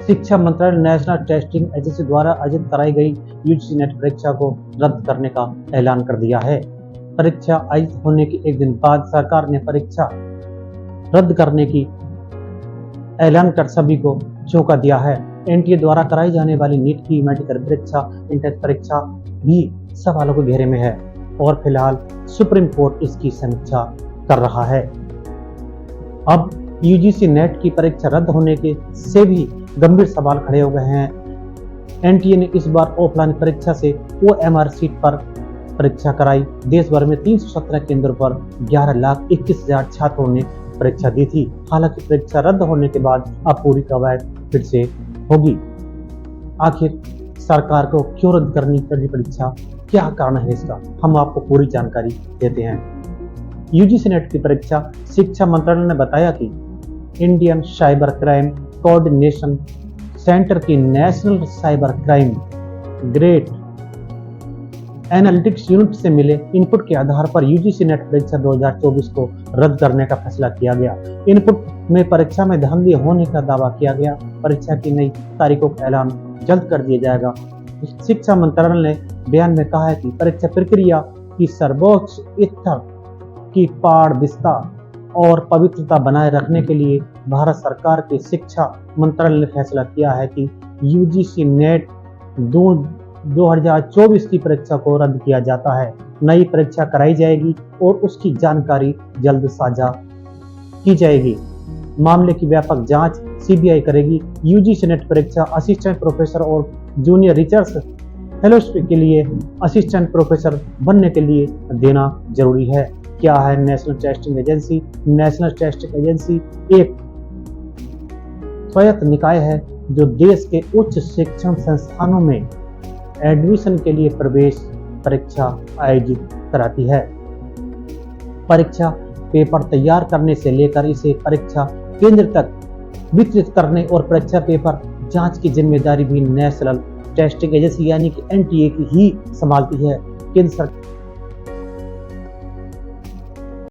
शिक्षा मंत्रालय national testing agency द्वारा आयोजित कराई गई यूजीसी नेट परीक्षा को रद्द करने का ऐलान कर दिया है। परीक्षा आयोजित होने के एक दिन बाद सरकार ने परीक्षा रद्द करने की ऐलान कर सभी को चौंका दिया है। एनटीए द्वारा कराई जाने वाली नीट की मेडिकल परीक्षा, एंट्रेंस परीक्षा भी सवालों के घेरे में है और फिलहाल सुप्रीम कोर्ट इसकी समीक्षा कर रहा है। अब यूजीसी नेट की परीक्षा रद्द होने के से भी गंभीर सवाल खड़े हो गए हैं। एनटीए ने इस बार ऑफलाइन परीक्षा से ओएमआर सीट पर परीक्षा कराई। देश भर में 317 केंद्रों पर 11,21,000 छात्रों ने परीक्षा दी थी। हालांकि परीक्षा रद्द होने के बाद अब पूरी कवायद फिर से होगी। आखिर सरकार को क्यों रद्द करनी पड़ी परीक्षा, क्या कारण है इसका, हम आपको पूरी जानकारी देते हैं। यूजीसी नेट की परीक्षा शिक्षा मंत्रालय ने बताया कि Indian cyber crime coordination centre की national cyber crime threat analytics unit से मिले इनपुट के आधार पर यूजीसी नेट परीक्षा 2024 को रद्द करने का फैसला किया गया। इनपुट में परीक्षा में धांधली होने का दावा किया गया। परीक्षा की नई तारीखों का ऐलान जल्द कर दिया जाएगा। शिक्षा मंत्रालय ने बयान में कहा है कि परीक्षा प्रक्रिया की सर्वोच्च स्तर की पारदर्शिता और पवित्रता बनाए रखने के लिए भारत सरकार के शिक्षा मंत्रालय ने फैसला किया है कि यूजीसी नेट 2024 की परीक्षा को रद्द किया जाता है। नई परीक्षा कराई जाएगी और उसकी जानकारी जल्द साझा की जाएगी। मामले की व्यापक जांच सीबीआई करेगी। यूजीसी नेट परीक्षा असिस्टेंट प्रोफेसर और जूनियर रिसर्च फेलोशिप के लिए असिस्टेंट प्रोफेसर बनने के लिए देना जरूरी है। क्या है national testing agency? National testing agency एक स्वायत्त निकाय है जो देश के उच्च शिक्षण संस्थानों में एडमिशन के लिए प्रवेश परीक्षा आयोजित कराती है। परीक्षा पेपर तैयार करने से लेकर इसे परीक्षा केंद्र तक वितरित करने और परीक्षा पेपर जांच की जिम्मेदारी भी नेशनल टेस्टिंग एजेंसी यानी कि एनटीए की ही संभालती है। केंद्र सरकार